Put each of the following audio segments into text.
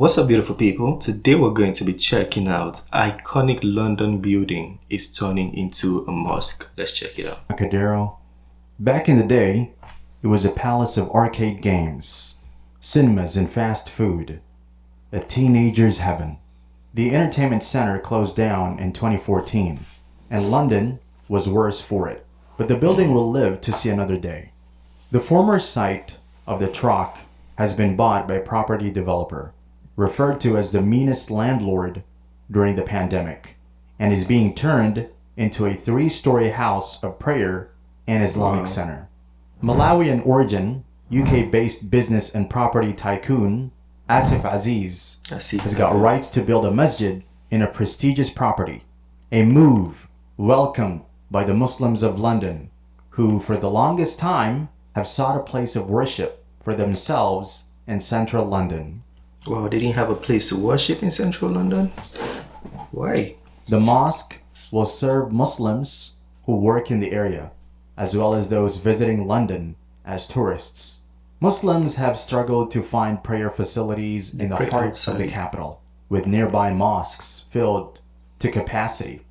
What's up, beautiful people? Today we're going to be checking out iconic London building is turning into a mosque. Let's check it out. Trocadero. Back in the day, it was a palace of arcade games, cinemas and fast food, a teenager's heaven. The entertainment center closed down in 2014, and London was worse for it. But the building will live to see another day. The former site of the Troc has been bought by a property developer, referred to as the meanest landlord during the pandemic, and is being turned into a 3-story house of prayer and Islamic center. Malawian origin, UK-based business and property tycoon Asif Aziz has got rights to build a masjid in a prestigious property, a move welcomed by the Muslims of London, who for the longest time have sought a place of worship for themselves in central London. Wow, they didn't have a place to worship in central London? Why? The mosque will serve Muslims who work in the area, as well as those visiting London as tourists. Muslims have struggled to find prayer facilities in the heart of the capital, with nearby mosques filled to capacity.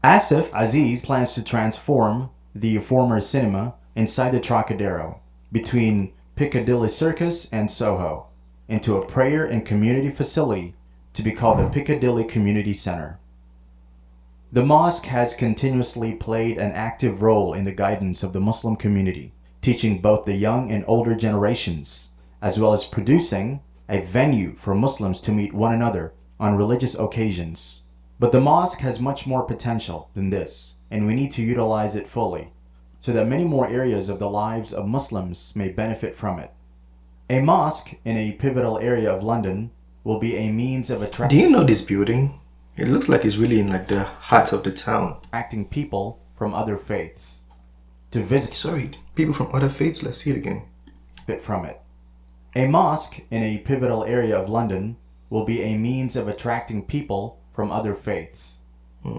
Asif Aziz plans to transform the former cinema inside the Trocadero, between Piccadilly Circus and Soho, into a prayer and community facility to be called the Piccadilly Community Center. The mosque has continuously played an active role in the guidance of the Muslim community, teaching both the young and older generations, as well as producing a venue for Muslims to meet one another on religious occasions. But the mosque has much more potential than this, and we need to utilize it fully, so that many more areas of the lives of Muslims may benefit from it. A mosque in a pivotal area of London will be a means of Do you know this building? It looks like it's really in like the heart of the town. attracting people from other faiths to visit People from other faiths. Let's see it again. from it. A mosque in a pivotal area of London will be a means of attracting people from other faiths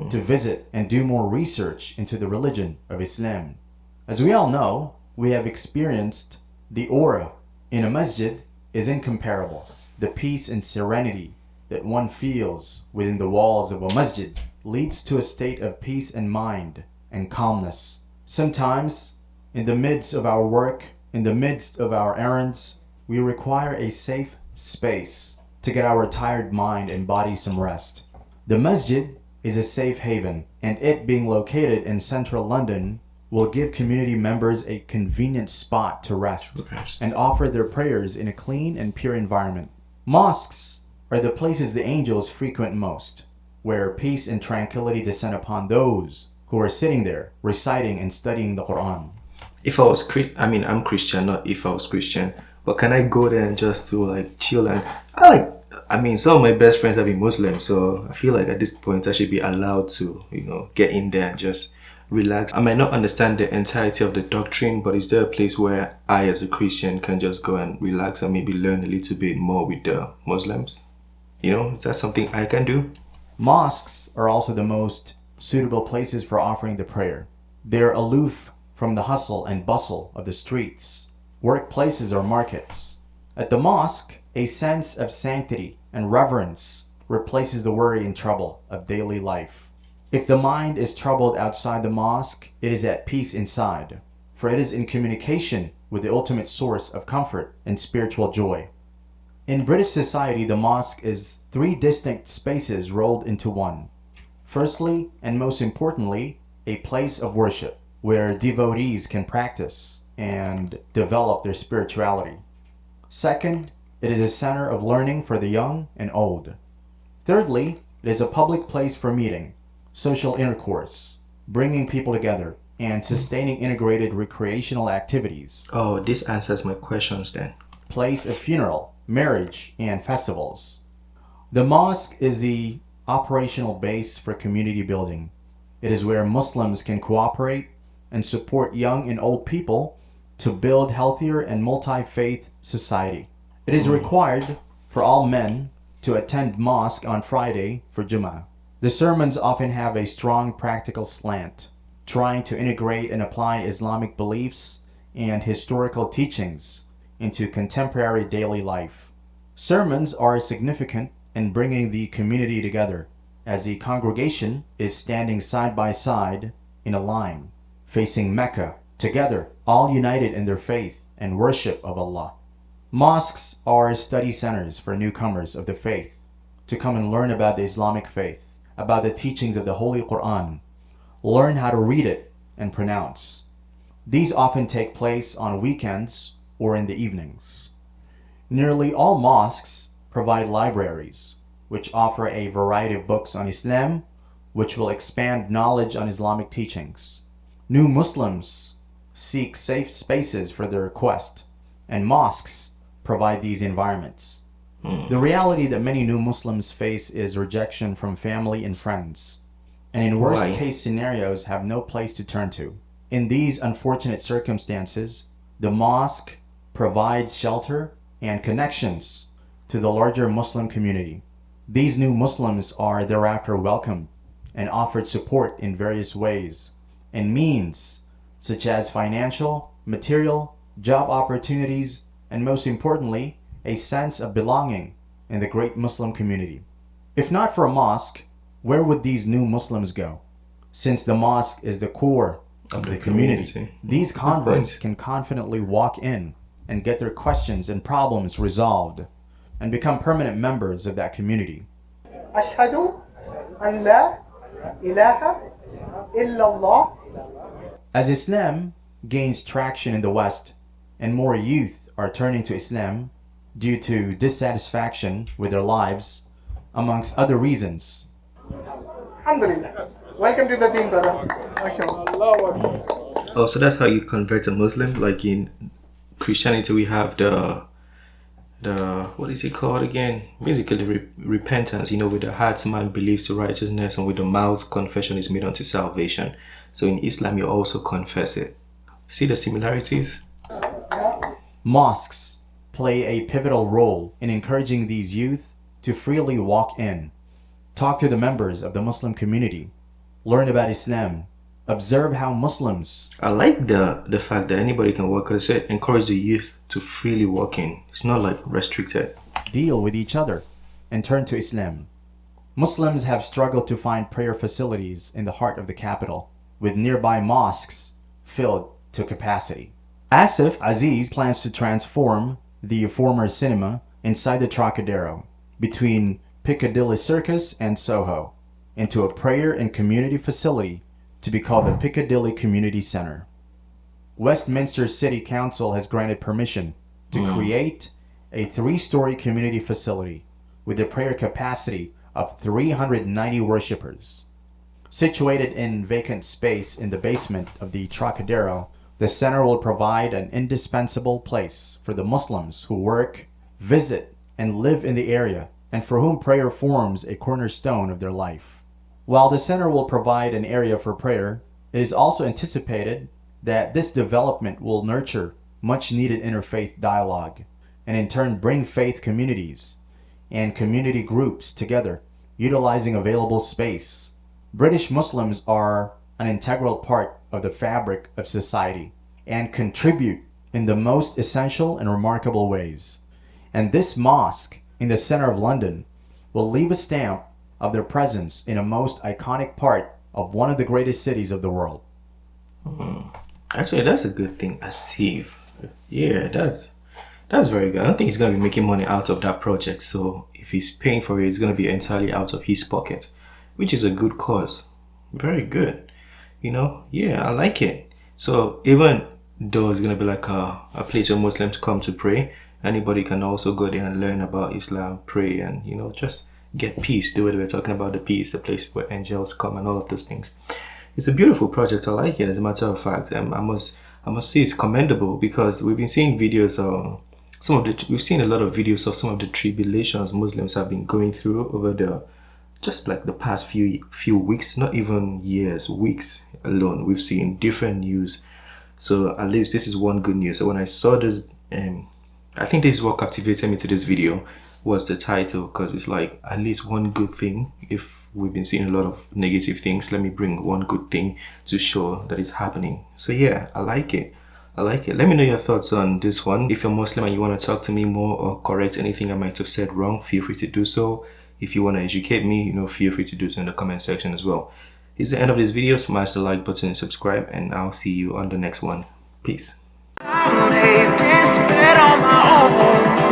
to visit and do more research into the religion of Islam. As we all know, we have experienced the aura in a masjid is incomparable. The peace and serenity that one feels within the walls of a masjid leads to a state of peace and mind and calmness. Sometimes, in the midst of our work, in the midst of our errands, we require a safe space to get our tired mind and body some rest. The masjid is a safe haven, and it being located in central London will give community members a convenient spot to rest and offer their prayers in a clean and pure environment. Mosques are the places the angels frequent most, where peace and tranquility descend upon those who are sitting there reciting and studying the Quran. If I was I'm Christian, not if I was Christian, but can I go there and just to like chill? And some of my best friends have been Muslim, so I feel like at this point I should be allowed to, get in there and just relax. I might not understand the entirety of the doctrine, but is there a place where I as a Christian can just go and relax and maybe learn a little bit more with the Muslims? Is that something I can do? Mosques are also the most suitable places for offering the prayer. They're aloof from the hustle and bustle of the streets, workplaces, or markets. At the mosque, a sense of sanctity and reverence replaces the worry and trouble of daily life. If the mind is troubled outside the mosque, it is at peace inside, for it is in communication with the ultimate source of comfort and spiritual joy. In British society, the mosque is 3 distinct spaces rolled into one. Firstly, and most importantly, a place of worship, where devotees can practice and develop their spirituality. Second, it is a center of learning for the young and old. Thirdly, it is a public place for meeting, social intercourse, bringing people together, and sustaining integrated recreational activities. Oh, this answers my questions then. Place of funeral, marriage, and festivals. The mosque is the operational base for community building. It is where Muslims can cooperate and support young and old people to build healthier and multi-faith society. It is required for all men to attend mosque on Friday for Jummah. The sermons often have a strong practical slant, trying to integrate and apply Islamic beliefs and historical teachings into contemporary daily life. Sermons are significant in bringing the community together, as the congregation is standing side by side in a line, facing Mecca, together, all united in their faith and worship of Allah. Mosques are study centers for newcomers of the faith to come and learn about the Islamic faith, about the teachings of the Holy Quran, learn how to read it and pronounce. These often take place on weekends or in the evenings. Nearly all mosques provide libraries, which offer a variety of books on Islam, which will expand knowledge on Islamic teachings. New Muslims seek safe spaces for their quest, and mosques provide these environments. The reality that many new Muslims face is rejection from family and friends, and in worst case scenarios have no place to turn to. In these unfortunate circumstances, the mosque provides shelter and connections to the larger Muslim community. These new Muslims are thereafter welcomed and offered support in various ways and means such as financial, material, job opportunities, and most importantly, a sense of belonging in the great Muslim community. If not for a mosque, where would these new Muslims go? Since the mosque is the core of the community, these converts can confidently walk in and get their questions and problems resolved and become permanent members of that community. أشهد أن لا إله إلا الله. As Islam gains traction in the West and more youth are turning to Islam due to dissatisfaction with their lives, amongst other reasons. Alhamdulillah. Welcome to the team, brother. MashaAllah. Oh, so that's how you convert a Muslim? Like in Christianity, we have the what is it called again? Basically, repentance. With the heart man believes to righteousness, and with the mouth confession is made unto salvation. So in Islam, you also confess it. See the similarities? Mosques play a pivotal role in encouraging these youth to freely walk in, talk to the members of the Muslim community, learn about Islam, observe how Muslims. I like the fact that anybody can walk. Because it encourage the youth to freely walk in. It's not like restricted. Deal with each other and turn to Islam. Muslims have struggled to find prayer facilities in the heart of the capital, with nearby mosques filled to capacity. Asif Aziz plans to transform the former cinema inside the Trocadero between Piccadilly Circus and Soho into a prayer and community facility to be called the Piccadilly Community Center. Westminster City Council has granted permission to create a 3-story community facility with a prayer capacity of 390 worshippers. Situated in vacant space in the basement of the Trocadero, the center will provide an indispensable place for the Muslims who work, visit, and live in the area, and for whom prayer forms a cornerstone of their life. While the center will provide an area for prayer, it is also anticipated that this development will nurture much needed interfaith dialogue, and in turn bring faith communities and community groups together, utilizing available space. British Muslims are an integral part of the fabric of society and contribute in the most essential and remarkable ways. And this mosque in the center of London will leave a stamp of their presence in a most iconic part of one of the greatest cities of the world. Actually, that's a good thing. Asif. Yeah, that's very good. I don't think he's going to be making money out of that project. So if he's paying for it, it's going to be entirely out of his pocket, which is a good cause. Very good. Yeah, I like it. So even though it's going to be like a place where Muslims come to pray, anybody can also go there and learn about Islam, pray, and, just get peace. The way we're talking about the peace, the place where angels come and all of those things. It's a beautiful project. I like it. As a matter of fact, I must say it's commendable, because we've been seeing videos of we've seen a lot of videos of some of the tribulations Muslims have been going through over just like the past few weeks, not even years, weeks alone. We've seen different news. So at least this is one good news. So when I saw this, I think this is what captivated me to this video, was the title, because it's like at least one good thing. If we've been seeing a lot of negative things, let me bring one good thing to show that it's happening. So yeah, I like it. I like it. Let me know your thoughts on this one. If you're Muslim and you want to talk to me more or correct anything I might have said wrong, feel free to do so. If you want to educate me, feel free to do so in the comment section as well. It's the end of this video. Smash the like button and subscribe, and I'll see you on the next one. Peace. I made this bed on my own.